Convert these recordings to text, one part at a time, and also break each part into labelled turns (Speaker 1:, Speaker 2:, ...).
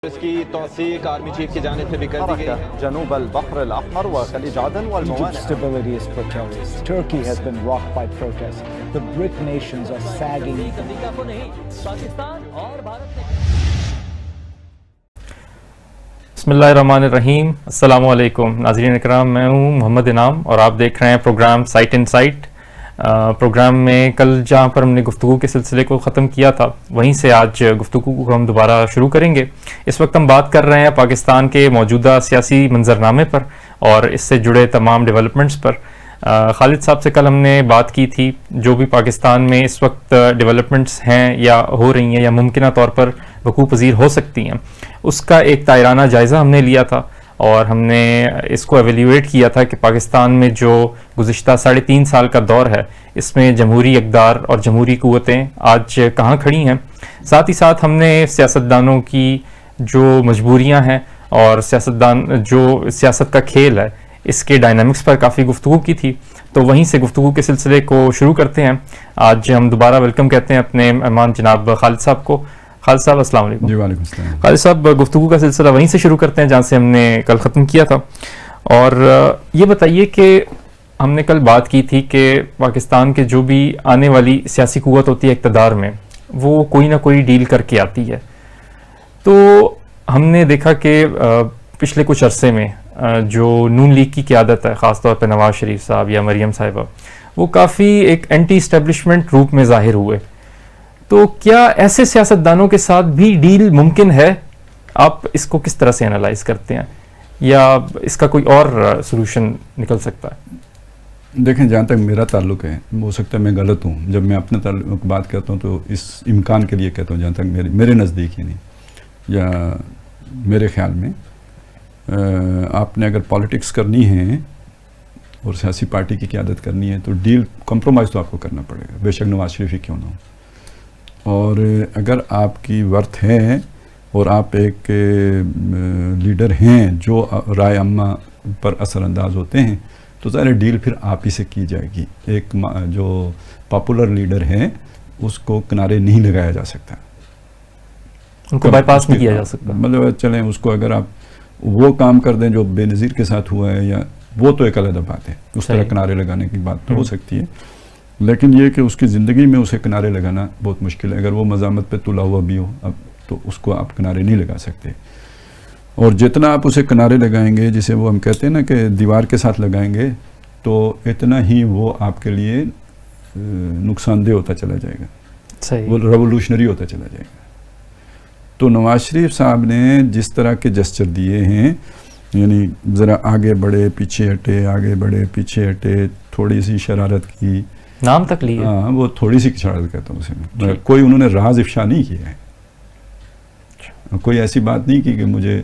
Speaker 1: اس کی توثیق army chief کی جانب سے بھی کر دی گئی ہے.
Speaker 2: جنوب البحر الاحمر وخلیج عدن والموانئ.
Speaker 3: Egypt's stability is for terrorists. Turkey has been rocked by protests. The BRIC nations are sagging.
Speaker 4: بسم اللہ الرحمن الرحیم. السلام علیکم ناظرین اکرام، میں ہوں محمد انعام اور آپ دیکھ رہے ہیں program site in site. Program میں کل جہاں پر ہم نے گفتگو کے سلسلے کو ختم کیا تھا وہیں سے آج گفتگو کو ہم دوبارہ شروع کریں گے. اس وقت ہم بات کر رہے ہیں پاکستان کے موجودہ سیاسی منظرنامے پر اور اس سے جڑے تمام ڈیولپمنٹس پر. خالد صاحب سے کل ہم نے بات کی تھی جو بھی پاکستان میں اس وقت ڈیولپمنٹس ہیں یا ہو رہی ہیں یا ممکنہ طور پر وقوع پذیر ہو سکتی ہیں، اس کا ایک دائرانہ جائزہ ہم نے لیا تھا اور ہم نے اس کو ایویلیویٹ کیا تھا کہ پاکستان میں جو گزشتہ 3.5 سال کا دور ہے اس میں جمہوری اقدار اور جمہوری قوتیں آج کہاں کھڑی ہیں. ساتھ ہی ساتھ ہم نے سیاستدانوں کی جو مجبوریاں ہیں اور سیاست کا کھیل ہے اس کے ڈائنامکس پر کافی گفتگو کی تھی. تو وہیں سے گفتگو کے سلسلے کو شروع کرتے ہیں. آج ہم دوبارہ ویلکم کہتے ہیں اپنے مہمان جناب خالد صاحب کو. خالد صاحب السلام علیکم.
Speaker 5: جی وعلیکم السلام.
Speaker 4: خالد صاحب گفتگو کا سلسلہ وہیں سے شروع کرتے ہیں جہاں سے ہم نے کل ختم کیا تھا، اور یہ بتائیے کہ ہم نے کل بات کی تھی کہ پاکستان کے جو بھی آنے والی سیاسی قوت ہوتی ہے اقتدار میں وہ کوئی نہ کوئی ڈیل کر کے آتی ہے. تو ہم نے دیکھا کہ پچھلے کچھ عرصے میں جو نون لیگ کی قیادت ہے، خاص طور پہ نواز شریف صاحب یا مریم صاحبہ، وہ کافی ایک اینٹی اسٹیبلشمنٹ روپ میں ظاہر ہوئے. تو کیا ایسے سیاستدانوں کے ساتھ بھی ڈیل ممکن ہے؟ آپ اس کو کس طرح سے انالائز کرتے ہیں، یا اس کا کوئی اور سولوشن نکل سکتا ہے؟
Speaker 5: دیکھیں، جہاں تک میرا تعلق ہے، ہو سکتا ہے میں غلط ہوں، جب میں اپنے تعلق بات کرتا ہوں تو اس امکان کے لیے کہتا ہوں جہاں تک میرے نزدیک ہی نہیں، یا میرے خیال میں آپ نے اگر پالیٹکس کرنی ہے اور سیاسی پارٹی کی قیادت کرنی ہے تو ڈیل کمپرومائز تو آپ کو کرنا پڑے گا، بے شک نواز شریف ہی کیوں نہ ہو. اور اگر آپ کی ورتھ ہے اور آپ ایک لیڈر ہیں جو رائے عامہ پر اثر انداز ہوتے ہیں تو ظاہر ڈیل پھر آپ ہی سے کی جائے گی. ایک جو پاپولر لیڈر ہے اس کو کنارے نہیں لگایا جا سکتا،
Speaker 4: ان کو بائی پاس نہیں کیا جا سکتا.
Speaker 5: مطلب چلیں اس کو اگر آپ وہ کام کر دیں جو بے نظیر کے ساتھ ہوا ہے، یا وہ تو ایک علیحدہ بات ہے، اس طرح کنارے لگانے کی بات تو ہو سکتی ہے، لیکن یہ کہ اس کی زندگی میں اسے کنارے لگانا بہت مشکل ہے. اگر وہ مزاحمت پہ تلا ہوا بھی ہو اب تو اس کو آپ کنارے نہیں لگا سکتے. اور جتنا آپ اسے کنارے لگائیں گے، جسے وہ ہم کہتے ہیں نا کہ دیوار کے ساتھ لگائیں گے، تو اتنا ہی وہ آپ کے لیے نقصان دہ ہوتا چلا جائے گا.
Speaker 4: صحیح.
Speaker 5: وہ ریولوشنری ہوتا چلا جائے گا. تو نواز شریف صاحب نے جس طرح کے جسچر دیے ہیں، یعنی ذرا آگے بڑھے پیچھے ہٹے، آگے بڑھے پیچھے ہٹے، تھوڑی سی شرارت کی،
Speaker 4: نام تک لیے.
Speaker 5: ہاں، وہ تھوڑی سی شرارت کہتا ہوں اسے. کوئی انہوں نے راز افشا نہیں کیا ہے، کوئی ایسی بات نہیں کی کہ مجھے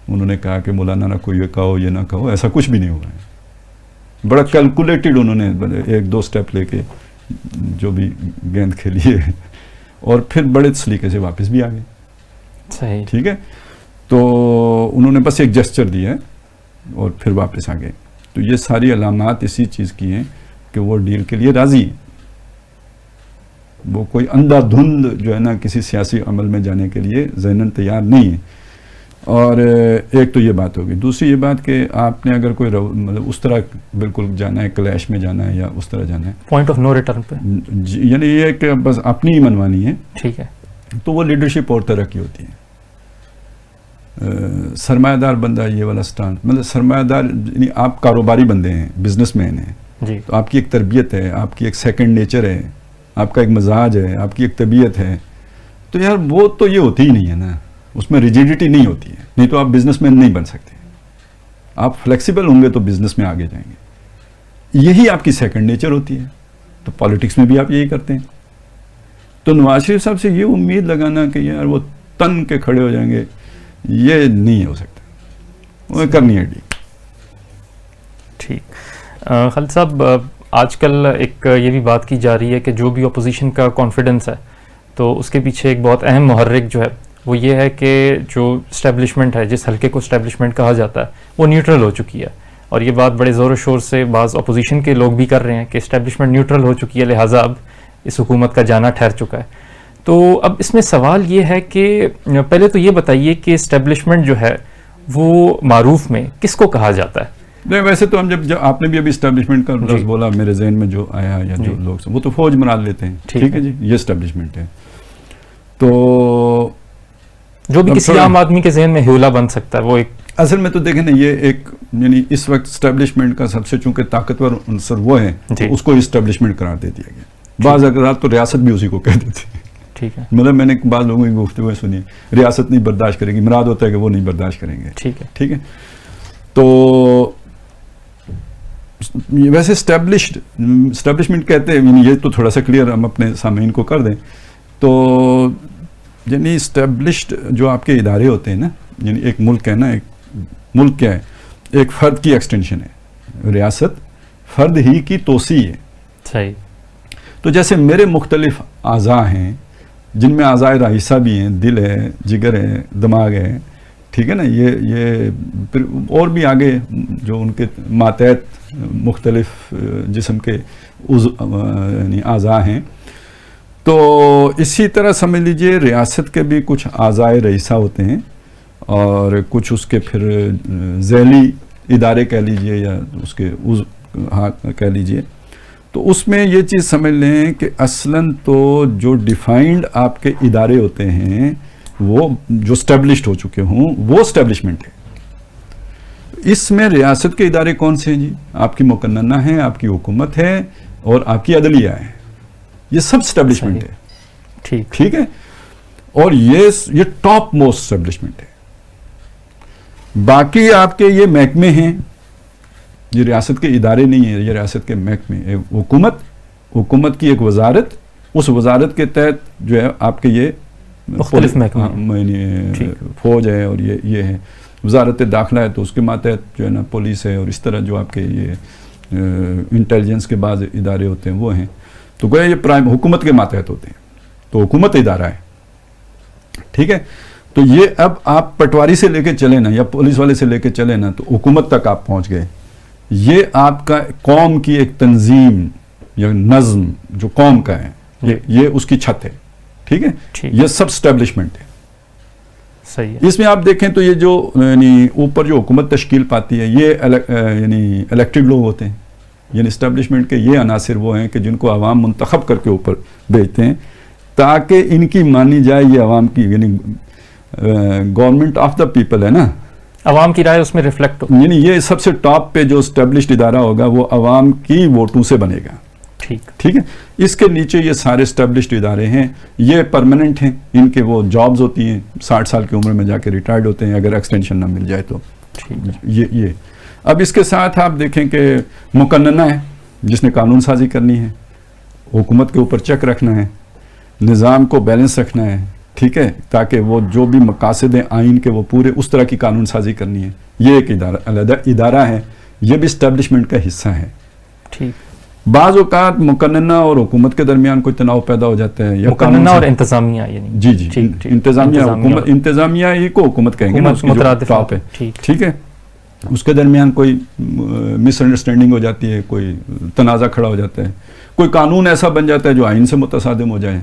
Speaker 5: انہوں نے کہا کہ مولانا نہ کوئی یہ کہو یہ نہ کہو، ایسا کچھ بھی نہیں ہوا ہے. بڑا کیلکولیٹڈ انہوں نے 1-2 سٹیپ لے کے جو بھی گیند کھیلی ہے اور پھر بڑے سلیقے سے واپس بھی آ گئے.
Speaker 4: صحیح.
Speaker 5: ٹھیک ہے. تو انہوں نے بس ایک جسچر دیا اور پھر واپس آ گئے. تو یہ ساری علامات اسی چیز کی ہیں کہ وہ ڈیل کے لیے راضی ہیں. وہ کوئی اندھا دھند جو ہے نا کسی سیاسی عمل میں جانے کے لیے ذہناً تیار نہیں ہے. اور ایک تو یہ بات ہوگی. دوسری یہ بات کہ آپ نے اگر کوئی مطلب اس طرح بالکل جانا ہے، کلیش میں جانا ہے یا اس طرح جانا ہے
Speaker 4: پوائنٹ آف نو ریٹرن پہ،
Speaker 5: یعنی یہ کہ بس اپنی ہی منوانی ہے،
Speaker 4: ٹھیک ہے،
Speaker 5: تو وہ لیڈرشپ اور طرح کی ہوتی ہے. سرمایہ دار بندہ یہ والا سٹانس، مطلب سرمایہ دار یعنی آپ کاروباری بندے ہیں، بزنس مین ہیں،
Speaker 4: جی.
Speaker 5: تو آپ کی ایک تربیت ہے، آپ کی ایک سیکنڈ نیچر ہے، آپ کا ایک مزاج ہے، آپ کی ایک طبیعت ہے. تو یار وہ تو یہ ہوتی ہی نہیں ہے نا، اس میں ریجیڈیٹی نہیں ہوتی ہے، نہیں تو آپ بزنس مین نہیں بن سکتے. آپ فلیکسیبل ہوں گے تو بزنس میں آگے جائیں گے. یہی آپ کی سیکنڈ نیچر ہوتی ہے. تو پالیٹکس میں بھی آپ یہی کرتے ہیں. تو نواز شریف صاحب سے یہ امید لگانا کہ یار وہ تن کے کھڑے ہو جائیں گے، یہ نہیں ہو سکتا. وہ کرنی ہے ڈیل.
Speaker 4: ٹھیک. خالد صاحب، آج کل ایک یہ بھی بات کی جا رہی ہے کہ جو بھی اپوزیشن کا کانفیڈنس ہے تو اس کے پیچھے ایک بہت اہم محرک جو ہے وہ یہ ہے کہ جو اسٹیبلشمنٹ ہے، جس حلقے کو اسٹیبلشمنٹ کہا جاتا ہے، وہ نیوٹرل ہو چکی ہے. اور یہ بات بڑے زور و شور سے بعض اپوزیشن کے لوگ بھی کر رہے ہیں کہ اسٹیبلشمنٹ نیوٹرل ہو چکی ہے، لہٰذا اب اس حکومت کا جانا ٹھہر چکا ہے. تو اب اس میں سوال یہ ہے کہ پہلے تو یہ بتائیے کہ اسٹیبلشمنٹ جو ہے وہ معروف میں کس کو کہا جاتا ہے؟
Speaker 5: نہیں ویسے تو ہم جب آپ نے بھی ابھی اسٹیبلشمنٹ کا لفظ بولا، میرے ذہن میں جو آیا یا جو لوگ وہ تو فوج مراد لیتے ہیں، ٹھیک ہے جی، یہ اسٹیبلشمنٹ ہے. تو جو بھی کسی عام آدمی کے ذہن میں ہیولا بن سکتا ہے وہ ایک اصل میں تو دیکھیں نا یہ ایک یعنی اس وقت اسٹیبلشمنٹ کا سب سے چونکہ طاقتور عنصر وہ ہے تو اس کو اسٹیبلشمنٹ قرار دے دیا گیا. بعض حضرات تو ریاست بھی اسی کو کہہ دیتے ہیں. ٹھیک ہے، مطلب میں نے بعض لوگوں کی گفتگو سنی ریاست نہیں برداشت کرے گی، مراد ہوتا ہے کہ وہ نہیں برداشت کریں گے. ٹھیک ہے ٹھیک ہے. تو ویسے اسٹیبلشمنٹ کہتے ہیں، یعنی یہ تو تھوڑا سا کلیئر ہم اپنے سامعین کو کر دیں. تو یعنی اسٹیبلشڈ جو آپ کے ادارے ہوتے ہیں نا، یعنی ایک ملک ہے نا، ایک ملک کیا ہے؟ ایک فرد کی ایکسٹینشن ہے. ریاست فرد ہی کی توسیع ہے. صحیح. تو جیسے میرے مختلف اعضاء ہیں جن میں اعضاء رئیسہ بھی ہیں، دل ہے، جگر ہے، دماغ ہے، ٹھیک ہے نا، یہ پھر اور بھی آگے جو ان کے ماتحت مختلف جسم کے یعنی اعضاء ہیں. تو اسی طرح سمجھ لیجئے ریاست کے بھی کچھ اعضاء رئیسہ ہوتے ہیں اور کچھ اس کے پھر ذیلی ادارے کہہ لیجئے یا اس کے کہہ لیجئے. تو اس میں یہ چیز سمجھ لیں کہ اصلاً تو جو ڈیفائنڈ آپ کے ادارے ہوتے ہیں وہ جو اسٹیبلشڈ ہو چکے ہوں وہ اسٹیبلشمنٹ ہے. اس میں ریاست کے ادارے کون سے ہیں جی؟ آپ کی مقننہ ہیں، آپ کی حکومت ہے اور آپ کی عدلیہ ہے. یہ سب اسٹیبلشمنٹ ہے. ٹھیک ہے. اور یہ ٹاپ موسٹ اسٹیبلشمنٹ ہے. باقی آپ کے یہ محکمے ہیں، یہ ریاست کے ادارے نہیں ہیں، یہ ریاست کے محکمے. حکومت کی ایک وزارت، اس وزارت کے تحت جو ہے آپ کے یہ مختلف محکمے، فوج ہے اور یہ ہے. وزارت داخلہ ہے تو اس کے ماتحت جو ہے نا پولیس ہے، اور اس طرح جو آپ کے یہ انٹیلیجنس کے بعض ادارے ہوتے ہیں وہ ہیں. تو گویا یہ پرائم حکومت کے ماتحت ہوتے ہیں. تو حکومت ادارہ ہے. ٹھیک ہے. تو یہ اب آپ پٹواری سے لے کے چلے نا یا پولیس والے سے لے کے چلے نا تو حکومت تک آپ پہنچ گئے. یہ آپ کا قوم کی ایک تنظیم یا نظم جو قوم کا ہے، یہ اس کی چھت ہے. ٹھیک ہے. یہ سب اسٹیبلشمنٹ ہے. صحیح ہے. اس میں آپ دیکھیں تو یہ جو یعنی اوپر جو حکومت تشکیل پاتی ہے یہ یعنی الیکٹڈ لوگ ہوتے ہیں. یعنی اسٹیبلشمنٹ کے یہ عناصر وہ ہیں کہ جن کو عوام منتخب کر کے اوپر بھیجتے ہیں تاکہ ان کی مانی جائے یہ عوام کی، یعنی گورنمنٹ آف دا پیپل ہے نا، عوام کی رائے اس میں ریفلیکٹ ہو. یعنی یہ سب سے ٹاپ پہ جو اسٹیبلشڈ ادارہ ہوگا وہ عوام کی ووٹوں سے بنے گا. ٹھیک ہے. اس کے نیچے یہ سارے اسٹیبلشڈ ادارے ہیں، یہ پرماننٹ ہیں. ان کے وہ جابز ہوتی ہیں، 60 سال کی عمر میں جا کے ریٹائرڈ ہوتے ہیں اگر ایکسٹینشن نہ مل جائے تو. یہ اب اس کے ساتھ آپ دیکھیں کہ مقننہ ہے جس نے قانون سازی کرنی ہے، حکومت کے اوپر چیک رکھنا ہے، نظام کو بیلنس رکھنا ہے. ٹھیک ہے. تاکہ وہ جو بھی مقاصد ہیں آئین کے وہ پورے اس طرح کی قانون سازی کرنی ہے. یہ ایک علیحدہ ادارہ ہے، یہ بھی اسٹیبلشمنٹ کا حصہ ہے. ٹھیک. بعض اوقات مقننہ اور حکومت کے درمیان کوئی تناؤ پیدا ہو جاتا ہے، یا مقننہ اور انتظامیہ، یعنی جی انتظامیہ، حکومت انتظامیہ ہی کو حکومت کہیں گے نا، ٹاپ ہے. ٹھیک ہے. اس کے درمیان کوئی مس انڈرسٹینڈنگ ہو جاتی ہے، کوئی تنازع کھڑا ہو جاتا ہے، کوئی قانون ایسا بن جاتا ہے جو آئین سے متصادم ہو جائے.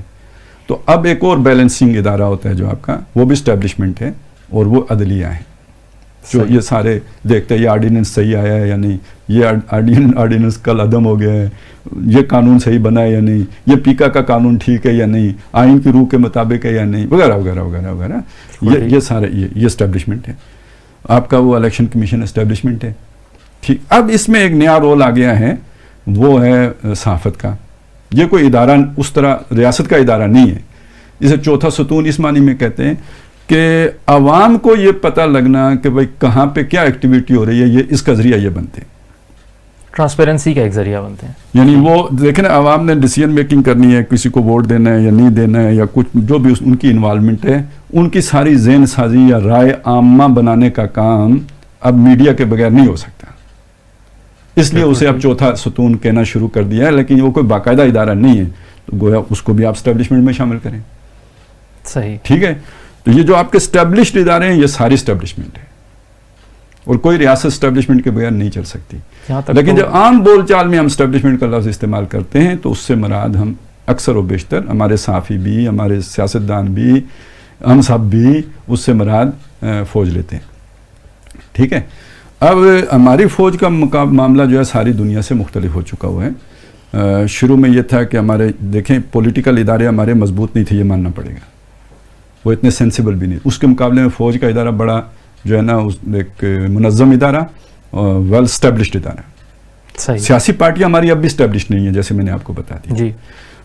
Speaker 5: تو اب ایک اور بیلنسنگ ادارہ ہوتا ہے جو آپ کا، وہ بھی اسٹیبلشمنٹ ہے اور وہ عدلیہ ہے جو یہ سارے دیکھتے ہیں یہ آرڈیننس صحیح آیا ہے یا نہیں، یہ آرڈیننس کل عدم ہو گیا ہے، یہ قانون صحیح بنا ہے یا نہیں، یہ پیکا کا قانون ٹھیک ہے یا نہیں، آئین کی روح کے مطابق ہے یا نہیں، وغیرہ وغیرہ وغیرہ وغیرہ. یہ سارے یہ اسٹیبلشمنٹ ہے. آپ کا وہ الیکشن کمیشن اسٹیبلشمنٹ ہے. ٹھیک. اب اس میں ایک نیا رول آ گیا ہے، وہ ہے صحافت کا. یہ کوئی ادارہ اس طرح ریاست کا ادارہ نہیں ہے. اسے چوتھا ستون اس معنی میں کہتے ہیں کہ عوام کو یہ پتہ لگنا کہ بھائی کہاں پہ کیا ایکٹیویٹی ہو رہی ہے، یہ اس کا ذریعہ یہ بنتے ہیں. ٹرانسپیرنسی کا ایک ذریعہ بنتے ہیں. یعنی وہ دیکھیں نا، عوام نے ڈیسیژن میکنگ کرنی ہے، کسی کو ووٹ دینا ہے یا نہیں دینا ہے یا کچھ جو بھی ان کی انوالومنٹ ہے، ان کی ساری ذہن سازی یا رائے عامہ بنانے کا کام اب میڈیا کے بغیر نہیں ہو سکتا. اس لیے اسے اب چوتھا ستون کہنا شروع کر دیا ہے، لیکن وہ کوئی باقاعدہ ادارہ نہیں ہے. تو گویا اس کو بھی آپ اسٹیبلشمنٹ میں شامل کریں. صحیح. ٹھیک ہے. تو یہ جو آپ کے اسٹیبلشڈ ادارے ہیں یہ ساری اسٹیبلشمنٹ ہے اور کوئی ریاست اسٹیبلشمنٹ کے بغیر نہیں چل سکتی. لیکن جب عام بول چال میں ہم اسٹیبلشمنٹ کا لفظ استعمال کرتے ہیں تو اس سے مراد ہم اکثر و بیشتر ہمارے صحافی بھی, ہمارے سیاستدان بھی, ہم سب بھی اس سے مراد فوج لیتے ہیں. ٹھیک ہے, اب ہماری فوج کا معاملہ جو ہے ساری دنیا سے مختلف ہو چکا ہوا ہے. شروع میں یہ تھا کہ ہمارے دیکھیں پولیٹیکل ادارے ہمارے مضبوط نہیں تھے, یہ ماننا پڑے گا, وہ اتنے سینسیبل بھی نہیں. اس کے مقابلے میں فوج کا ادارہ بڑا جو ہے نا ایک منظم ادارہ, ویل اسٹیبلشڈ ادارہ. سیاسی پارٹیاں ہماری اب بھی اسٹیبلش نہیں ہیں جیسے میں نے آپ کو بتا دی.
Speaker 4: جی.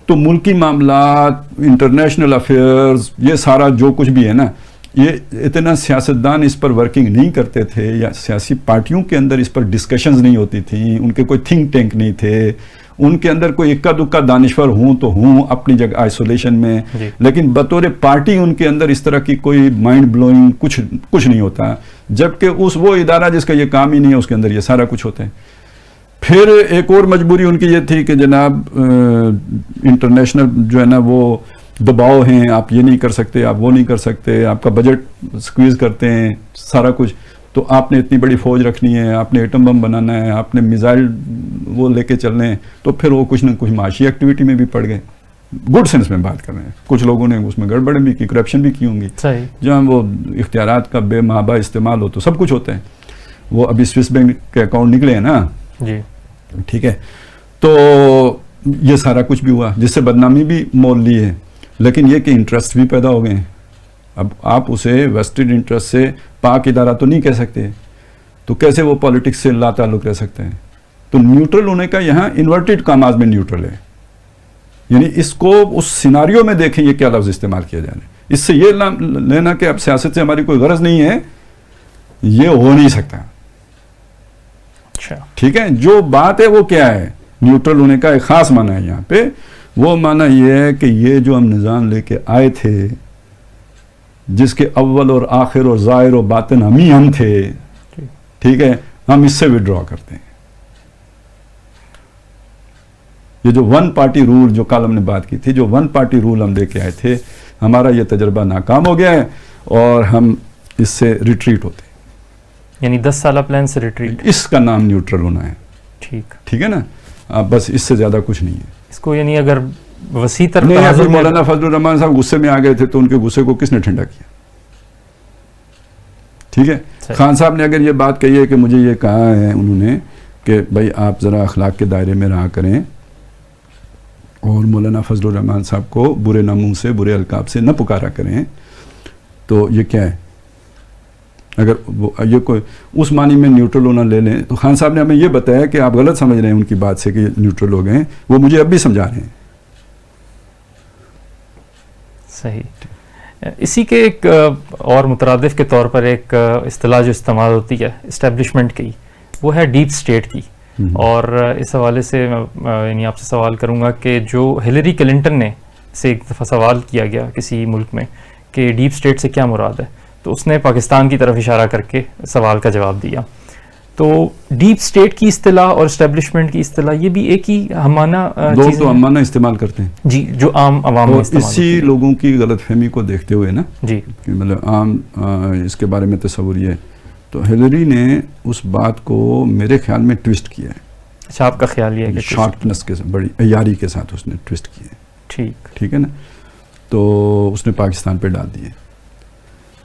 Speaker 5: تو ملکی معاملات, انٹرنیشنل افیئرز, یہ سارا جو کچھ بھی ہے نا, یہ اتنا سیاستدان اس پر ورکنگ نہیں کرتے تھے, یا سیاسی پارٹیوں کے اندر اس پر ڈسکشنز نہیں ہوتی تھیں, ان کے کوئی تھنک ٹینک نہیں تھے, ان کے اندر کوئی اکا دکا دانشور ہوں تو ہوں اپنی جگہ آئسولیشن میں, لیکن بطور پارٹی ان کے اندر اس طرح کی کوئی مائنڈ بلوئنگ کچھ نہیں ہوتا. جبکہ وہ ادارہ جس کا یہ کام ہی نہیں ہے اس کے اندر یہ سارا کچھ ہوتا ہے. پھر ایک اور مجبوری ان کی یہ تھی کہ جناب انٹرنیشنل جو ہے نا وہ دباؤ ہیں, آپ یہ نہیں کر سکتے, آپ وہ نہیں کر سکتے, آپ کا بجٹ سکویز کرتے ہیں سارا کچھ, تو آپ نے اتنی بڑی فوج رکھنی ہے, آپ نے ایٹم بم بنانا ہے, آپ نے میزائل وہ لے کے چلنے ہیں, تو پھر وہ کچھ نہ کچھ معاشی ایکٹیویٹی میں بھی پڑ گئے. گڈ سینس میں بات کر رہے ہیں, کچھ لوگوں نے اس میں گڑبڑ بھی کی, کرپشن بھی کی ہوں گی, جہاں وہ اختیارات کا بے مابا استعمال ہو تو سب کچھ ہوتا ہے. وہ ابھی سوئس بینک کے اکاؤنٹ نکلے ہیں نا,
Speaker 4: جی
Speaker 5: ٹھیک ہے, تو یہ سارا کچھ بھی ہوا جس سے بدنامی بھی مول لی ہے, لیکن یہ کہ انٹرسٹ بھی پیدا ہو گئے ہیں. اب آپ اسے ویسٹڈ انٹرسٹ سے پاک ادارہ تو نہیں کہہ سکتے, تو کیسے وہ پالیٹکس سے لا تعلق رہ سکتے ہیں. تو نیوٹرل ہونے کا یہاں انورٹڈ کاماز میں نیوٹرل ہے, یعنی اس کو اس سیناریو میں دیکھیں یہ کیا لفظ استعمال کیا جا رہا ہے. اس سے یہ لینا کہ اب سیاست سے ہماری کوئی غرض نہیں ہے, یہ ہو نہیں سکتا. ٹھیک ہے, جو بات ہے وہ کیا ہے, نیوٹرل ہونے کا ایک خاص معنی ہے یہاں پہ. وہ معنی یہ ہے کہ یہ جو ہم نظام لے کے آئے تھے, جس کے اول اور آخر اور ظاہر و باطن ہم تھے, ٹھیک ہے, ہم اس سے وڈرا کرتے ہیں. یہ جو ون پارٹی رول جو کل ہم نے بات کی تھی, جو ون پارٹی رول ہم لے کے آئے تھے, ہمارا یہ تجربہ ناکام ہو گیا ہے اور ہم اس سے ریٹریٹ ہوتے ہیں.
Speaker 4: یعنی 10 سالہ پلان سے ریٹریٹ,
Speaker 5: اس کا نام نیوٹرل ہونا ہے. ٹھیک ہے نا, بس اس سے زیادہ کچھ نہیں ہے. اس
Speaker 4: کو یعنی اگر وسیع تر
Speaker 5: مولانا فضل الرحمان صاحب غصے میں آ گئے تھے تو ان کے غصے کو کس نے ٹھنڈا کیا؟ ٹھیک ہے, خان صاحب نے اگر یہ بات کہی ہے کہ مجھے یہ کہا ہے انہوں نے کہ بھائی آپ ذرا اخلاق کے دائرے میں رہا کریں اور مولانا فضل الرحمان صاحب کو برے ناموں سے, برے القاب سے نہ پکارا کریں, تو یہ کیا ہے؟ اگر یہ کوئی اس معنی میں نیوٹرل ہونا لے لیں, تو خان صاحب نے ہمیں یہ بتایا کہ آپ غلط سمجھ رہے ہیں ان کی بات سے کہ نیوٹرل ہو گئے ہیں, وہ مجھے اب بھی سمجھا رہے ہیں.
Speaker 4: صحیح. اسی کے ایک اور مترادف کے طور پر ایک اصطلاح جو استعمال ہوتی ہے اسٹیبلشمنٹ کی, وہ ہے ڈیپ اسٹیٹ کی. اور اس حوالے سے یعنی آپ سے سوال کروں گا کہ جو ہلیری کلنٹن نے سے ایک دفعہ سوال کیا گیا کسی ملک میں کہ ڈیپ اسٹیٹ سے کیا مراد ہے, تو اس نے پاکستان کی طرف اشارہ کر کے سوال کا جواب دیا. تو ڈیپ اسٹیٹ کی اصطلاح اور اسٹیبلشمنٹ کی اصطلاح یہ بھی ایک ہی ہمانہ
Speaker 5: لوگ تو ہمانہ استعمال کرتے ہیں,
Speaker 4: جی, جو عام عوام میں استعمال.
Speaker 5: اسی لوگوں کی غلط فہمی کو دیکھتے ہوئے نا,
Speaker 4: جی,
Speaker 5: کہ مطلب عام اس کے بارے میں تصور یہ ہے, تو ہلیری نے اس بات کو میرے خیال میں ٹویسٹ کیا ہے.
Speaker 4: اچھا, آپ کا خیال یہ ہے کہ
Speaker 5: شارپنس کے ساتھ, بڑی عیاری کے ساتھ اس نے ٹویسٹ کیا ہے. ٹھیک ہے نا, تو اس نے پاکستان پہ ڈال دیے.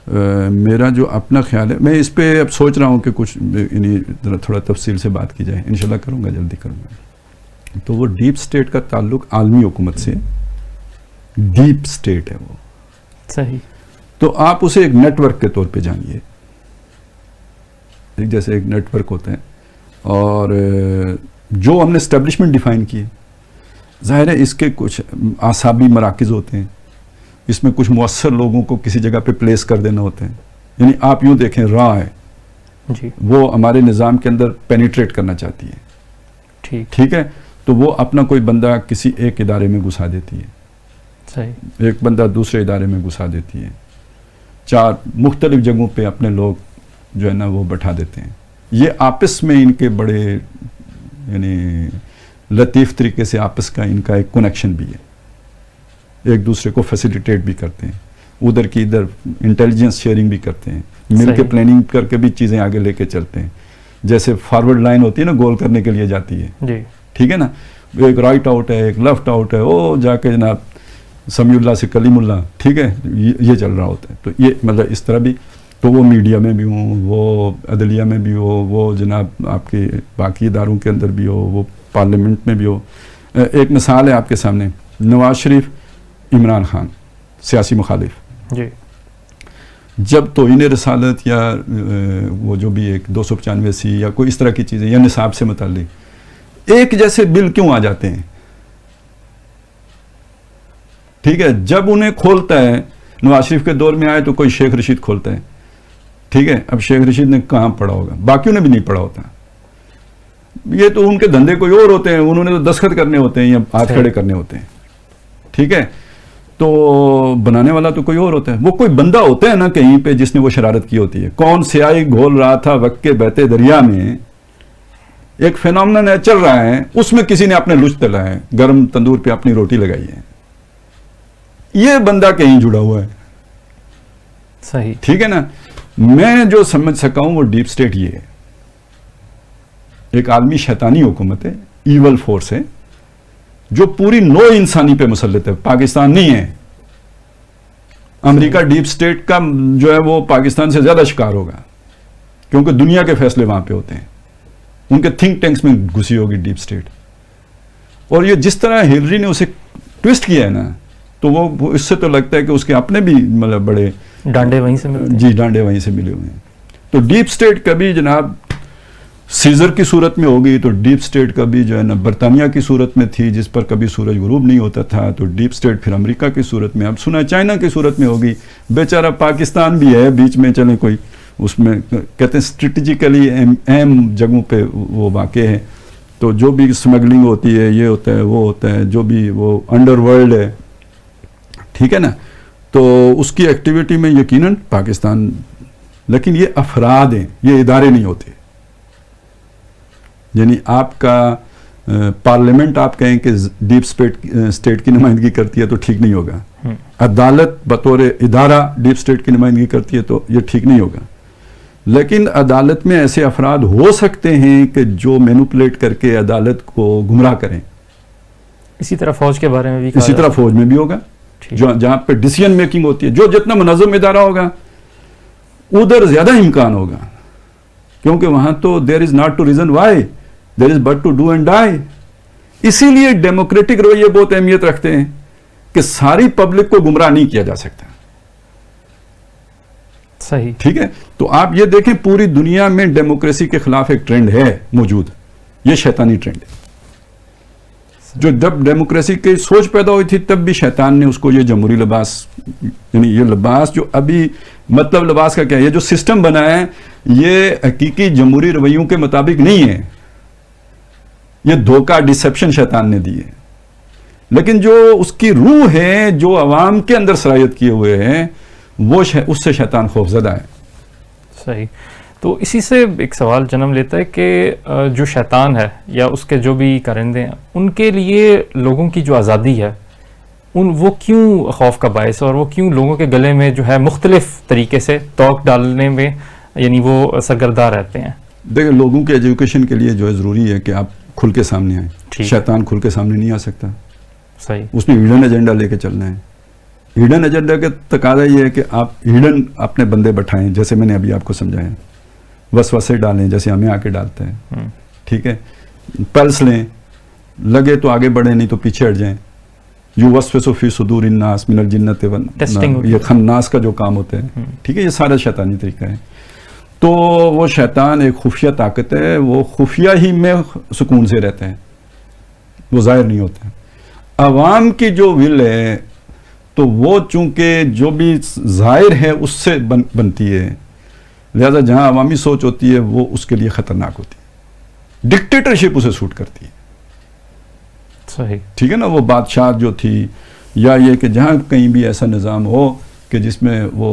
Speaker 5: میرا جو اپنا خیال ہے, میں اس پہ اب سوچ رہا ہوں کہ کچھ یعنی تھوڑا تفصیل سے بات کی جائے, انشاءاللہ کروں گا, جلدی کروں گا. تو وہ ڈیپ اسٹیٹ کا تعلق عالمی حکومت سے, ڈیپ اسٹیٹ ہے وہ.
Speaker 4: صحیح.
Speaker 5: تو آپ اسے ایک نیٹ ورک کے طور پہ جانیے, جیسے ایک نیٹ ورک ہوتا ہے, اور جو ہم نے اسٹیبلشمنٹ ڈیفائن کی ہے, ظاہر ہے اس کے کچھ اعصابی مراکز ہوتے ہیں, اس میں کچھ مؤثر لوگوں کو کسی جگہ پہ پلیس کر دینا ہوتے ہیں. یعنی آپ یوں دیکھیں, راہ ہے
Speaker 4: جی,
Speaker 5: وہ ہمارے نظام کے اندر پینیٹریٹ کرنا چاہتی ہے. ٹھیک ہے, تو وہ اپنا کوئی بندہ کسی ایک ادارے میں گھسا دیتی ہے,
Speaker 4: صحیح,
Speaker 5: ایک بندہ دوسرے ادارے میں گھسا دیتی ہے, 4 مختلف جگہوں پہ اپنے لوگ جو ہے نا وہ بٹھا دیتے ہیں. یہ آپس میں ان کے بڑے یعنی لطیف طریقے سے آپس کا ان کا ایک کنیکشن بھی ہے, ایک دوسرے کو فیسیلیٹیٹ بھی کرتے ہیں, ادھر کی ادھر انٹیلیجنس شیئرنگ بھی کرتے ہیں, مل کے پلاننگ کر کے بھی چیزیں آگے لے کے چلتے ہیں. جیسے فارورڈ لائن ہوتی ہے نا, گول کرنے کے لیے جاتی ہے,
Speaker 4: جی,
Speaker 5: ٹھیک ہے نا, ایک رائٹ آؤٹ ہے ایک لیفٹ آؤٹ ہے, وہ جا کے جناب سمیع اللہ سے کلیم اللہ, ٹھیک ہے, یہ چل رہا ہوتا ہے. تو یہ مطلب اس طرح بھی, تو وہ میڈیا میں بھی ہوں, وہ عدلیہ میں بھی ہو, وہ جناب آپ کے باقی اداروں کے اندر بھی ہو, وہ پارلیمنٹ میں بھی ہو. ایک مثال ہے آپ کے سامنے, نواز شریف, عمران خان, سیاسی مخالف,
Speaker 4: جی,
Speaker 5: جب توہین رسالت یا وہ جو بھی ایک 295 یا کوئی اس طرح کی چیزیں یا نصاب سے متعلق ایک جیسے بل کیوں آ جاتے ہیں, ٹھیک ہے, جب انہیں کھولتا ہے, نواز شریف کے دور میں آئے تو کوئی شیخ رشید کھولتا ہے, ٹھیک ہے, اب شیخ رشید نے کہاں پڑھا ہوگا, باقیوں نے بھی نہیں پڑھا ہوتا, یہ تو ان کے دھندے کوئی اور ہوتے ہیں, انہوں نے تو دستخط کرنے ہوتے ہیں یا ہاتھ کھڑے کرنے ہوتے ہیں, ٹھیک ہے, تو بنانے والا تو کوئی اور ہوتا ہے. وہ کوئی بندہ ہوتا ہے نا کہیں پہ جس نے وہ شرارت کی ہوتی ہے. کون سیاہی گھول رہا تھا وقت کے بہتے دریا میں, ایک فینومنن ہے چل رہا ہے, اس میں کسی نے اپنے لچ تلا ہے, گرم تندور پہ اپنی روٹی لگائی ہے, یہ بندہ کہیں جڑا ہوا ہے,
Speaker 4: صحیح,
Speaker 5: ٹھیک ہے نا. میں جو سمجھ سکا ہوں وہ ڈیپ سٹیٹ یہ ہے, ایک عالمی شیطانی حکومت ہے, ایول فورس ہے, جو پوری نو انسانی پہ مسلط ہے. پاکستان نہیں ہے, امریکہ ڈیپ سٹیٹ کا جو ہے وہ پاکستان سے زیادہ شکار ہوگا, کیونکہ دنیا کے فیصلے وہاں پہ ہوتے ہیں, ان کے تھنک ٹینکس میں گھسی ہوگی ڈیپ سٹیٹ. اور یہ جس طرح ہلری نے اسے ٹویسٹ کیا ہے نا, تو وہ اس سے تو لگتا ہے کہ اس کے اپنے بھی مطلب بڑے
Speaker 4: ڈانڈے وہیں سے ملتے ہیں.
Speaker 5: جی, ڈانڈے وہیں سے ملے ہوئے ہیں. تو ڈیپ سٹیٹ کبھی جناب سیزر کی صورت میں ہوگی, تو ڈیپ سٹیٹ کبھی جو ہے نا برطانیہ کی صورت میں تھی جس پر کبھی سورج غروب نہیں ہوتا تھا, تو ڈیپ سٹیٹ پھر امریکہ کی صورت میں, اب سنا چائنا کی صورت میں ہوگی. بیچارہ پاکستان بھی ہے بیچ میں, چلیں کوئی اس میں کہتے ہیں اسٹریٹجیکلی اہم جگہوں پہ وہ واقع ہے. تو جو بھی اسمگلنگ ہوتی ہے, یہ ہوتا ہے, وہ ہوتا ہے, جو بھی وہ انڈر ورلڈ ہے, ٹھیک ہے نا, تو اس کی ایکٹیویٹی میں یقیناً پاکستان, لیکن یہ افراد ہیں, یہ ادارے نہیں ہوتے. یعنی آپ کا پارلیمنٹ آپ کہیں کہ ڈیپ سٹیٹ کی نمائندگی کرتی ہے تو ٹھیک نہیں ہوگا. عدالت بطور ادارہ ڈیپ سٹیٹ کی نمائندگی کرتی ہے تو یہ ٹھیک نہیں ہوگا. لیکن عدالت میں ایسے افراد ہو سکتے ہیں کہ جو مینوپولیٹ کر کے عدالت کو گمراہ کریں.
Speaker 4: اسی طرح فوج کے بارے میں بھی,
Speaker 5: اسی طرح فوج میں بھی ہوگا, جہاں پہ ڈیسیژن میکنگ ہوتی ہے, جو جتنا منظم ادارہ ہوگا ادھر زیادہ امکان ہوگا, کیونکہ وہاں تو there is not to reason why, there is but to do and die. اسی لیے ڈیموکریٹک رویے بہت اہمیت رکھتے ہیں کہ ساری پبلک کو گمراہ نہیں کیا جا سکتا.
Speaker 4: صحیح,
Speaker 5: ٹھیک ہے. تو آپ یہ دیکھیں پوری دنیا میں ڈیموکریسی کے خلاف ایک ٹرینڈ ہے موجود, یہ شیطانی ٹرینڈ ہے. جو جب ڈیموکریسی کی سوچ پیدا ہوئی تھی تب بھی شیطان نے اس کو یہ جمہوری لباس, یعنی یہ لباس جو ابھی مطلب لباس کا کیا ہے, یہ جو سسٹم بنا ہے یہ حقیقی جمہوری رویوں کے مطابق نہیں ہے, یہ دھوکہ ڈسیپشن شیطان نے دی ہے. لیکن جو اس کی روح ہے, جو عوام کے اندر صلاحیت کیے ہوئے ہیں, وہ اس سے شیطان خوف زدہ ہے. صحیح.
Speaker 4: تو اسی سے ایک سوال جنم لیتا ہے کہ جو شیطان ہے یا اس کے جو بھی کارندے ہیں, ان کے لیے لوگوں کی جو آزادی ہے وہ کیوں خوف کا باعث ہے, اور وہ کیوں لوگوں کے گلے میں جو ہے مختلف طریقے سے توق ڈالنے میں یعنی وہ سرگرداں رہتے ہیں.
Speaker 5: دیکھیں, لوگوں کے ایجوکیشن کے لیے جو ہے ضروری ہے کہ آپ کھل کے سامنے آئیں. شیطان کھل کے سامنے نہیں آ سکتا.
Speaker 4: صحیح.
Speaker 5: اس نے ہیڈن ایجنڈا لے کے چلنا ہے. ہیڈن ایجنڈا کا تقاضا یہ ہے کہ آپ ہیڈن اپنے بندے بٹھائیں, جیسے میں نے ابھی آپ کو سمجھایا, وسوسے ڈالیں جیسے ہمیں آ کے ڈالتے ہیں, ٹھیک ہے, پلس لیں, لگے تو آگے بڑھیں نہیں تو پیچھے ہٹ جائیں. یو وسوسو فی صدور الناس من الجنۃ والناس, یہ خناس کا جو کام ہوتا ہے, ٹھیک ہے, یہ سارا شیطانی طریقہ ہے. تو وہ شیطان ایک خفیہ طاقت ہے, وہ خفیہ ہی میں سکون سے رہتا ہے, وہ ظاہر نہیں ہوتا. عوام کی جو ول ہے تو وہ چونکہ جو بھی ظاہر ہے اس سے بنتی ہے, لہذا جہاں عوامی سوچ ہوتی ہے وہ اس کے لیے خطرناک ہوتی ہے. ڈکٹیٹرشپ اسے سوٹ کرتی ہے.
Speaker 4: صحیح,
Speaker 5: ٹھیک ہے نا. وہ بادشاہ جو تھی, یا یہ کہ جہاں کہیں بھی ایسا نظام ہو کہ جس میں وہ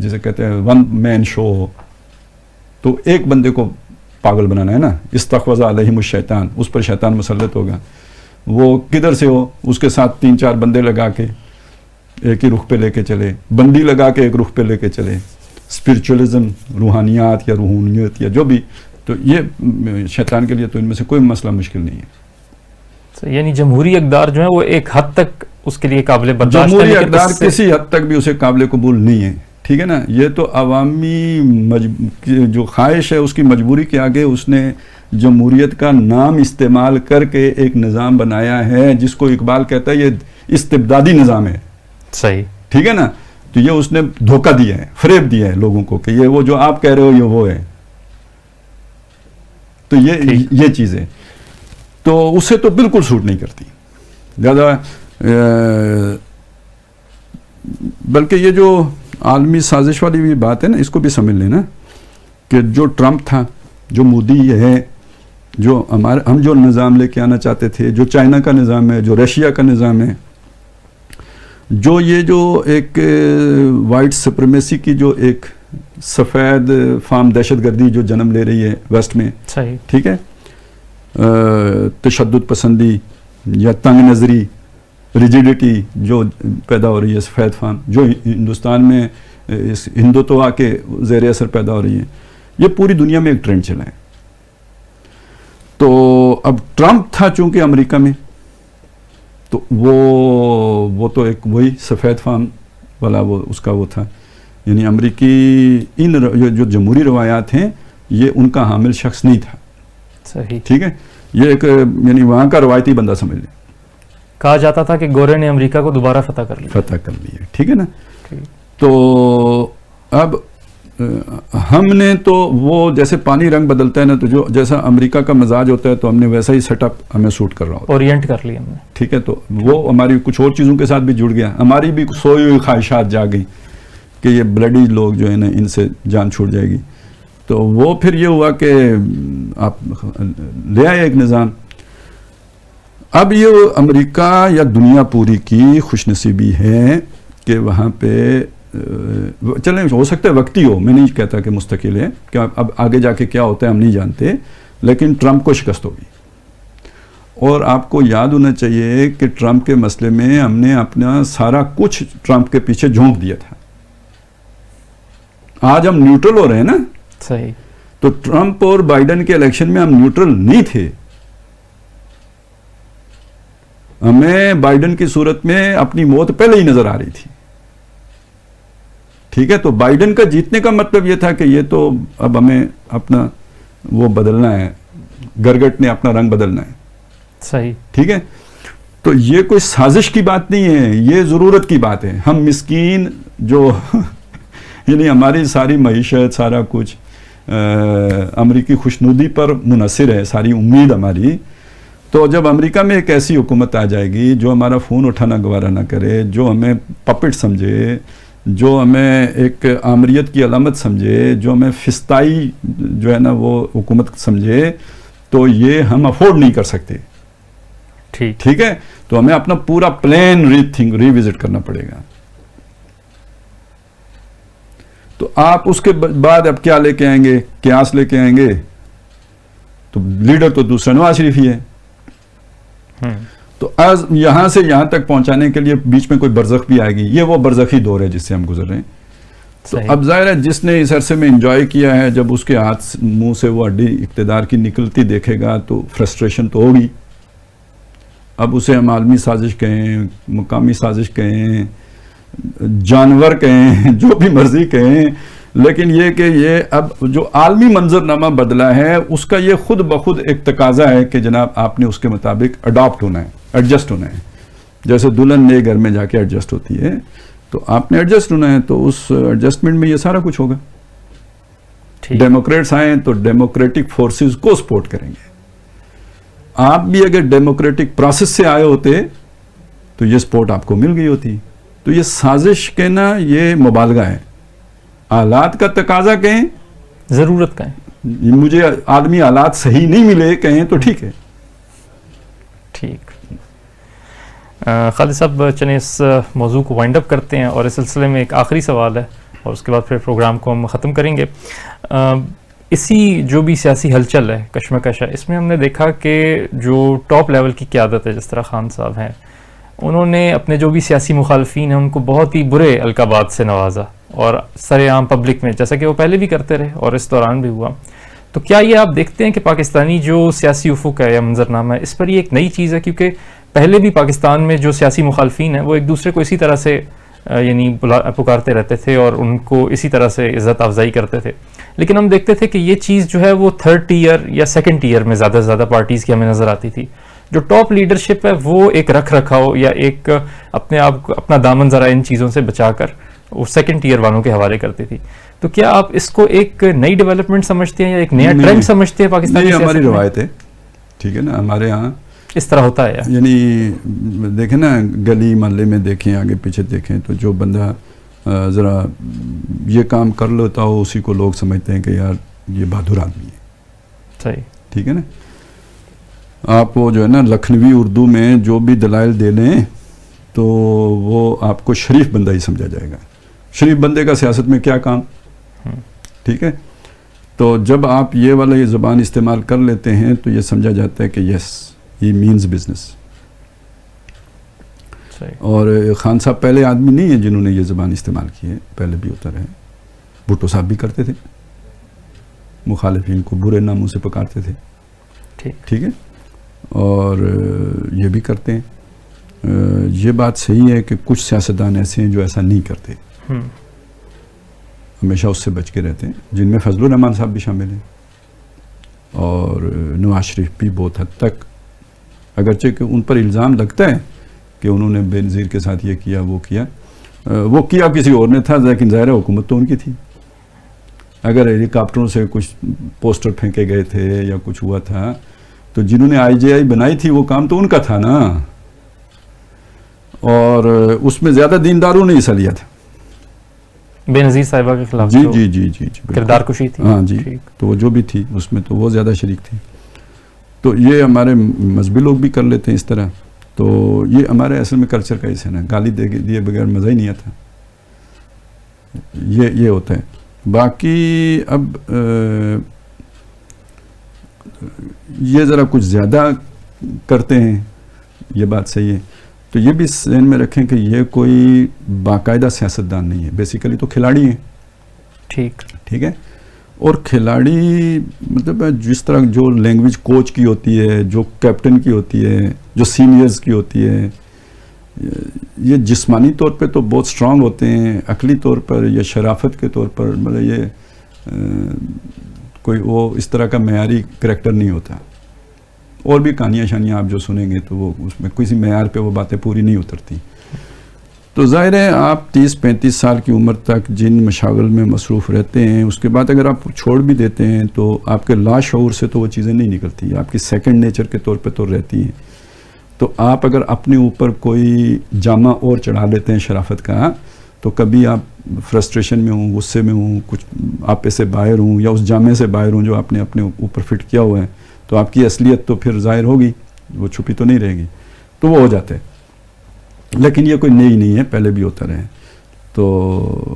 Speaker 5: جسے کہتے ہیں ون مین شو ہو, تو ایک بندے کو پاگل بنانا ہے نا, استحوذ علیہم الشیطان, اس پر شیطان مسلط ہوگا. وہ کدھر سے ہو, اس کے ساتھ 3-4 بندے لگا کے ایک ہی رخ پہ لے کے چلے, بندی لگا کے ایک رخ پہ لے کے چلے, اسپرچولیزم, روحانیات یا روحانیت یا جو بھی. تو یہ شیطان کے لیے تو ان میں سے کوئی مسئلہ مشکل نہیں ہے.
Speaker 4: یعنی جمہوری اقدار جو ہیں وہ ایک حد تک اس کے لیے قابل برداشت ہے،
Speaker 5: جمہوری
Speaker 4: لیکن
Speaker 5: اقدار
Speaker 4: اس سے
Speaker 5: کسی حد تک بھی اسے قابل قبول نہیں ہے، ٹھیک ہے نا. یہ تو عوامی جو خواہش ہے اس کی مجبوری کے آگے اس نے جمہوریت کا نام استعمال کر کے ایک نظام بنایا ہے جس کو اقبال کہتا ہے یہ استبدادی نظام ہے.
Speaker 4: صحیح،
Speaker 5: ٹھیک ہے نا. تو یہ اس نے دھوکہ دیا ہے، فریب دیا ہے لوگوں کو کہ یہ وہ جو آپ کہہ رہے ہو یہ وہ ہے. تو یہ چیز ہے، تو اسے تو بالکل سوٹ نہیں کرتی زیادہ. بلکہ یہ جو عالمی سازش والی بھی بات ہے نا، اس کو بھی سمجھ لینا کہ جو ٹرمپ تھا، جو مودی ہے، جو ہم جو نظام لے کے آنا چاہتے تھے، جو چائنا کا نظام ہے، جو رشیا کا نظام ہے، جو یہ جو ایک وائٹ سپریمیسی کی جو ایک سفید فام دہشت گردی جو جنم لے رہی ہے ویسٹ میں،
Speaker 4: صحیح،
Speaker 5: ٹھیک ہے، تشدد پسندی یا تنگ نظری، ریجیڈیٹی جو پیدا ہو رہی ہے، سفید فام جو ہندوستان میں اس ہندوتوا کے زیر اثر پیدا ہو رہی ہے، یہ پوری دنیا میں ایک ٹرینڈ چلا ہے. تو اب ٹرمپ تھا چونکہ امریکہ میں، تو وہ تو ایک وہی سفید فام والا وہ اس کا وہ تھا، یعنی امریکی جو جمہوری روایات ہیں یہ ان کا حامل شخص نہیں تھا.
Speaker 4: صحیح،
Speaker 5: ٹھیک ہے، یہ ایک یعنی وہاں کا روایتی بندہ سمجھ لیں.
Speaker 4: کہا جاتا تھا کہ گورے نے امریکہ کو دوبارہ فتح کر لیا. ٹھیک
Speaker 5: ہے نا. تو اب ہم نے تو وہ جیسے پانی رنگ بدلتا ہے نا، تو جو جیسا امریکہ کا مزاج ہوتا ہے تو ہم نے ویسا ہی سیٹ اپ ہمیں سوٹ کر رہا ہوتا ہے،
Speaker 4: اورینٹ کر لیا ہم نے.
Speaker 5: ٹھیک ہے، تو وہ ہماری کچھ اور چیزوں کے ساتھ بھی جڑ گیا، ہماری بھی سوئی ہوئی خواہشات جا گئی کہ یہ بلڈی لوگ جو ہے نا ان سے جان چھوٹ جائے گی. تو وہ پھر یہ ہوا کہ آپ لے آئے ایک نظام. اب یہ امریکہ یا دنیا پوری کی خوش نصیبی ہے کہ وہاں پہ چلیں ہو سکتا ہے وقتی ہو، میں نہیں کہتا کہ مستقل ہے، کہ اب آگے جا کے کیا ہوتا ہے ہم نہیں جانتے، لیکن ٹرمپ کو شکست ہوگی. اور آپ کو یاد ہونا چاہیے کہ ٹرمپ کے مسئلے میں ہم نے اپنا سارا کچھ ٹرمپ کے پیچھے جھونک دیا تھا. آج ہم نیوٹرل ہو رہے ہیں نا.
Speaker 4: صحیح.
Speaker 5: تو ٹرمپ اور بائیڈن کے الیکشن میں ہم نیوٹرل نہیں تھے. ہمیں بائیڈن کی صورت میں اپنی موت پہلے ہی نظر آ رہی تھی. ٹھیک ہے، تو بائیڈن کا جیتنے کا مطلب یہ تھا کہ یہ تو اب ہمیں اپنا وہ بدلنا ہے، گرگٹ نے اپنا رنگ بدلنا ہے.
Speaker 4: صحیح.
Speaker 5: ٹھیک ہے، تو یہ کوئی سازش کی بات نہیں ہے، یہ ضرورت کی بات ہے. ہم مسکین جو یعنی ہماری ساری معیشت سارا کچھ امریکی خوشنودی پر منحصر ہے، ساری امید ہماری. تو جب امریکہ میں ایک ایسی حکومت آ جائے گی جو ہمارا فون اٹھانا گوارا نہ کرے، جو ہمیں پپٹ سمجھے، جو ہمیں ایک آمریت کی علامت سمجھے، جو ہمیں فسطائی جو ہے نا وہ حکومت سمجھے، تو یہ ہم افورڈ نہیں کر سکتے. ٹھیک ہے، تو ہمیں اپنا پورا پلان ری وزٹ کرنا پڑے گا. تو آپ اس کے بعد اب کیا لے کے آئیں گے؟ قیاس لے کے آئیں گے. تو لیڈر تو دوسرا نواز شریف ہی ہے. تو آج یہاں سے یہاں تک پہنچانے کے لیے بیچ میں کوئی برزخ بھی آئے گی. یہ وہ برزخی دور ہے جس سے ہم گزر رہے ہیں. تو اب ظاہر ہے جس نے اس عرصے میں انجوائے کیا ہے، جب اس کے ہاتھ منہ سے وہ ہڈی اقتدار کی نکلتی دیکھے گا تو فرسٹریشن تو ہوگی. اب اسے ہم عالمی سازش کہیں، مقامی سازش کہیں، جانور کہیں، جو بھی مرضی کہیں، لیکن یہ کہ یہ اب جو عالمی منظرنامہ بدلا ہے اس کا یہ خود بخود ایک تقاضا ہے کہ جناب آپ نے اس کے مطابق اڈاپٹ ہونا ہے، ایڈجسٹ ہونا ہے. جیسے دلہن نئے گھر میں جا کے ایڈجسٹ ہوتی ہے، تو آپ نے ایڈجسٹ ہونا ہے. تو اس ایڈجسٹمنٹ میں یہ سارا کچھ ہوگا. ڈیموکریٹس آئیں تو ڈیموکریٹک فورسز کو سپورٹ کریں گے. آپ بھی اگر ڈیموکریٹک پروسیس سے آئے ہوتے تو یہ سپورٹ آپ کو مل گئی ہوتی. تو یہ سازش کہنا یہ مبالغہ ہے. حالات کا تقاضا کہیں،
Speaker 4: ضرورت کہیں،
Speaker 5: مجھے آدمی حالات صحیح نہیں ملے کہیں تو ٹھیک ہے.
Speaker 4: ٹھیک. خالد صاحب چلیں اس موضوع کو وائنڈ اپ کرتے ہیں، اور اس سلسلے میں ایک آخری سوال ہے اور اس کے بعد پھر پروگرام کو ہم ختم کریں گے. اسی جو بھی سیاسی ہلچل ہے، کشمکش ہے، اس میں ہم نے دیکھا کہ جو ٹاپ لیول کی قیادت ہے، جس طرح خان صاحب ہیں، انہوں نے اپنے جو بھی سیاسی مخالفین ہیں ان کو بہت ہی برے القابات سے نوازا، اور سر عام پبلک میں، جیسا کہ وہ پہلے بھی کرتے رہے اور اس دوران بھی ہوا. تو کیا یہ آپ دیکھتے ہیں کہ پاکستانی جو سیاسی افق ہے یا منظرنامہ ہے اس پر یہ ایک نئی چیز ہے؟ کیونکہ پہلے بھی پاکستان میں جو سیاسی مخالفین ہیں وہ ایک دوسرے کو اسی طرح سے یعنی پکارتے رہتے تھے اور ان کو اسی طرح سے عزت افزائی کرتے تھے، لیکن ہم دیکھتے تھے کہ یہ چیز جو ہے وہ 3rd ٹیئر یا 2nd ٹیئر میں زیادہ سے زیادہ پارٹیز کی ہمیں نظر آتی تھی. جو ٹاپ لیڈرشپ ہے وہ ایک رکھ رکھاؤ یا ایک اپنے آپ کو اپنا دامن ذرا ان چیزوں سے بچا کر وہ 2nd ٹیئر والوں کے حوالے کرتی تھی. تو کیا آپ اس کو ایک نئی ڈیولپمنٹ سمجھتے ہیں یا ایک نیا ٹرینڈ سمجھتے ہیں پاکستانی سیاست میں؟
Speaker 5: ہماری روایت ہے، ٹھیک ہے نا، ہمارے ہاں
Speaker 4: اس طرح ہوتا ہے.
Speaker 5: یعنی دیکھیں نا، گلی محلے میں دیکھیں، آگے پیچھے دیکھیں، تو جو بندہ ذرا یہ کام کر لیتا ہو اسی کو لوگ سمجھتے ہیں کہ یار یہ بہادر آدمی ہے.
Speaker 4: صحیح،
Speaker 5: ٹھیک ہے نا. آپ وہ جو ہے نا لکھنوی اردو میں جو بھی دلائل دے لیں تو وہ آپ کو شریف بندہ ہی سمجھا جائے گا. شریف بندے کا سیاست میں کیا کام؟ ٹھیک ہے. تو جب آپ یہ والا یہ زبان استعمال کر لیتے ہیں تو یہ سمجھا جاتا ہے کہ یس ہی مینز بزنس. اور خان صاحب پہلے آدمی نہیں ہیں جنہوں نے یہ زبان استعمال کی ہے، پہلے بھی ہوتا رہے. بھٹو صاحب بھی کرتے تھے، مخالفین کو برے ناموں سے پکارتے تھے. ٹھیک ہے. اور یہ بھی کرتے ہیں. یہ بات صحیح ہے کہ کچھ سیاستدان ایسے ہیں جو ایسا نہیں کرتے، ہمیشہ اس سے بچ کے رہتے ہیں، جن میں فضل الرحمان صاحب بھی شامل ہیں اور نواز شریف بھی بہت حد تک، اگرچہ کہ ان پر الزام لگتا ہے کہ انہوں نے بے نظیر کے ساتھ یہ کیا وہ کیا کسی اور نے تھا، لیکن ظاہر حکومت تو ان کی تھی. اگر ہیلی کاپٹروں سے کچھ پوسٹر پھینکے گئے تھے یا کچھ ہوا تھا تو جنہوں نے IGI بنائی تھی وہ کام تو ان کا تھا نا، اور اس میں زیادہ دینداروں نے حصہ لیا تھا.
Speaker 4: بے نظیر صاحبہ کے خلاف
Speaker 5: جی
Speaker 4: کردار کشی تھی.
Speaker 5: ہاں جی، تو وہ جو بھی تھی اس میں تو وہ زیادہ شریک تھی. تو یہ ہمارے مذہبی لوگ بھی کر لیتے ہیں اس طرح. تو یہ ہمارے اصل میں کلچر کا حصہ ہے نا، گالی دیے بغیر مزہ ہی نہیں آتا. یہ ہوتا ہے. باقی اب یہ ذرا کچھ زیادہ کرتے ہیں، یہ بات صحیح ہے. تو یہ بھی ذہن میں رکھیں کہ یہ کوئی باقاعدہ سیاستدان نہیں ہے، بیسیکلی تو کھلاڑی ہیں. ٹھیک ہے. اور کھلاڑی مطلب جس طرح جو لینگویج کوچ کی ہوتی ہے، جو کیپٹن کی ہوتی ہے، جو سینئرز کی ہوتی ہے، یہ جسمانی طور پہ تو بہت سٹرونگ ہوتے ہیں، عقلی طور پر یا شرافت کے طور پر مطلب یہ کوئی وہ اس طرح کا معیاری کریکٹر نہیں ہوتا. اور بھی کہانیاں شانیاں آپ جو سنیں گے تو وہ اس میں کسی معیار پہ وہ باتیں پوری نہیں اترتی. تو ظاہر ہے آپ 30-35 سال کی عمر تک جن مشاغل میں مصروف رہتے ہیں، اس کے بعد اگر آپ چھوڑ بھی دیتے ہیں تو آپ کے لاشعور سے تو وہ چیزیں نہیں نکلتی، آپ کی سیکنڈ نیچر کے طور پہ تو رہتی ہیں. تو آپ اگر اپنے اوپر کوئی جامہ اور چڑھا لیتے ہیں شرافت کا، تو کبھی آپ فرسٹریشن میں ہوں، غصے میں ہوں، کچھ آپ سے باہر ہوں یا اس جامے سے باہر ہوں جو آپ نے اپنے اوپر فٹ کیا ہوا ہے، تو آپ کی اصلیت تو پھر ظاہر ہوگی، وہ چھپی تو نہیں رہے گی. تو وہ ہو جاتا ہے. لیکن یہ کوئی نئی نہیں ہے، پہلے بھی ہوتا رہے. تو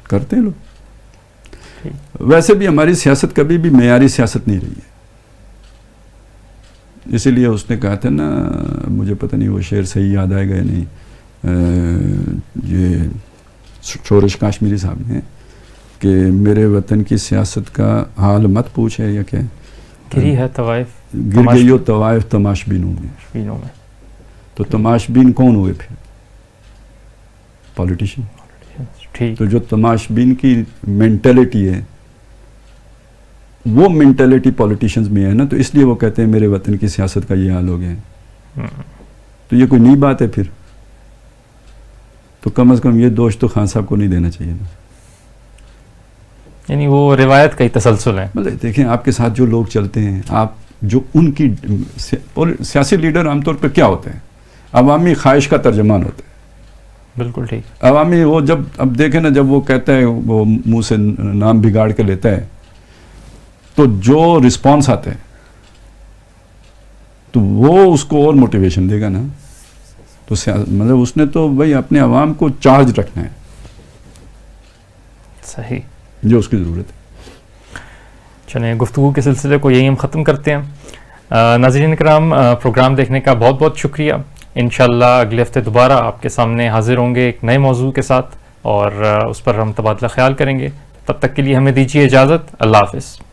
Speaker 5: کرتے ہیں لوگ. ویسے بھی ہماری سیاست کبھی بھی معیاری سیاست نہیں رہی ہے. اسی لیے اس نے کہا تھا نا، مجھے پتہ نہیں وہ شعر صحیح یاد آئے گا یا نہیں، یہ شورش کاشمیری صاحب نے، کہ میرے وطن کی سیاست کا حال مت پوچھ ہے یا کیا
Speaker 4: گری ہے طوائف،
Speaker 5: گر گئی ہو طوائف تماش بینوں میں. تو تماش بین کون ہوئے پھر؟ پولیٹیشین. تو جو تماش بین کی مینٹلٹی ہے وہ مینٹلٹی پولیٹیشنز میں ہے نا، تو اس لیے وہ کہتے ہیں میرے وطن کی سیاست کا یہ حال ہو گیا. تو یہ کوئی نئی بات ہے پھر. تو کم از کم یہ دوش تو خان صاحب کو نہیں دینا چاہیے نا.
Speaker 4: یعنی وہ روایت کا ہی تسلسل ہے.
Speaker 5: مطلب دیکھیں آپ کے ساتھ جو لوگ چلتے ہیں، آپ جو ان کی سیاسی لیڈر عام طور پہ کیا ہوتے ہیں؟ عوامی خواہش کا ترجمان ہوتا ہے.
Speaker 4: بالکل ٹھیک.
Speaker 5: عوامی وہ جب اب دیکھیں نا، جب وہ کہتا ہے وہ منہ سے نام بگاڑ کے لیتا ہے تو جو رسپانس آتا ہے تو وہ اس کو اور موٹیویشن دے گا نا. تو مطلب اس نے تو بھائی اپنے عوام کو چارج رکھنا ہے.
Speaker 4: صحیح،
Speaker 5: جو اس کی ضرورت ہے.
Speaker 4: چلیں گفتگو کے سلسلے کو یہی ہم ختم کرتے ہیں. ناظرین کرام، پروگرام دیکھنے کا بہت بہت شکریہ. انشاءاللہ اگلے ہفتے دوبارہ آپ کے سامنے حاضر ہوں گے ایک نئے موضوع کے ساتھ، اور اس پر ہم تبادلہ خیال کریں گے. تب تک کے لیے ہمیں دیجیے اجازت. اللہ حافظ.